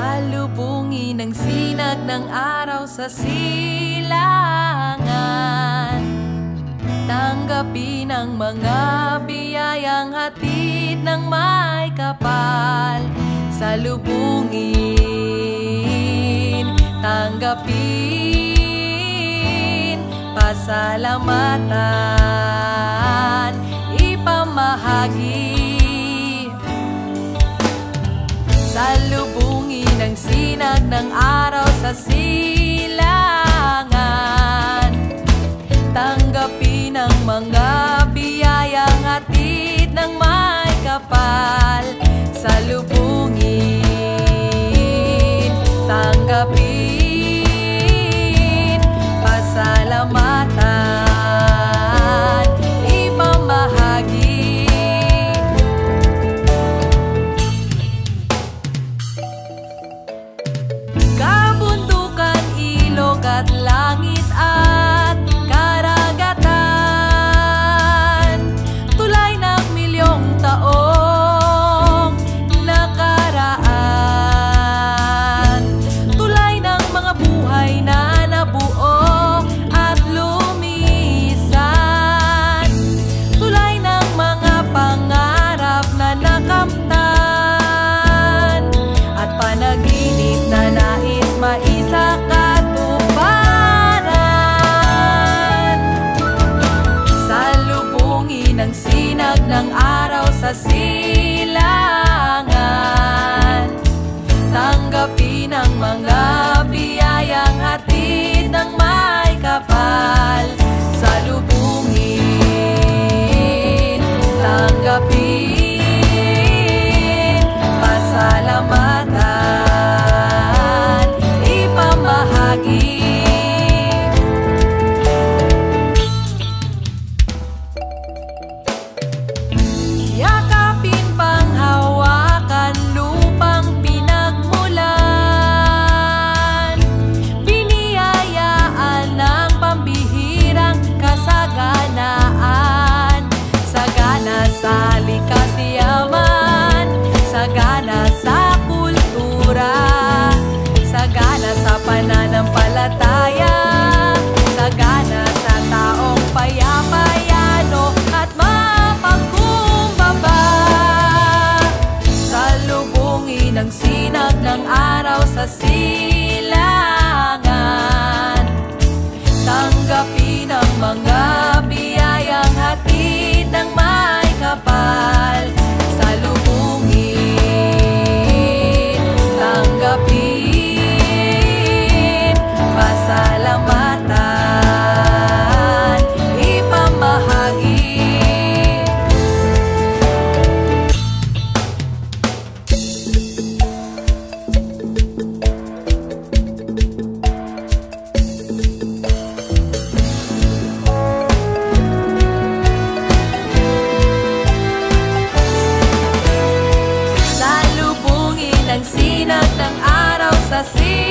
Salubungin ang sinag ng araw sa silangan. Tanggapin ang mga biyayang hatid ng may kapal. Salubungin, tanggapin, pasalamatan, ipamahagi. Salubungin ang sinag ng araw sa silangan. Tanggapin ang mga biyayang hatid ng may kapal. Salubungin, tanggapin, pasalamatan, ipamahagi. Kabundukan, ilog at langit at karagatan, tulay ng milyong taong nakaraan, tulay ng mga buhay na nabuo at lumisan, tulay ng mga pangarap na nakamtan at panaginip na nais maisakatuparan. Salubungin ang sinag ng araw sa silangan. Tanggapin ang mga biyayang hatid ng may kapal. Salubungin, tanggapin, pasalamatan, ipamahagi. Yakapin, panghawakan, lupang pinagmulan. Biniyayaan ng pambihirang kasaganaan. Sagana sa likas yaman, sagana sa kultura, sagana sa pananampalataya, sagana sa taong payapayano at mapagkumbaba. Salubungin ang sinag ng araw sa silangan. Tanggapin ang mga biyayang hatid ng may kapal. Salubungin, tanggapin, pasalamatan, ipamahagi. Salubungin ang sinag ng araw sa silangan.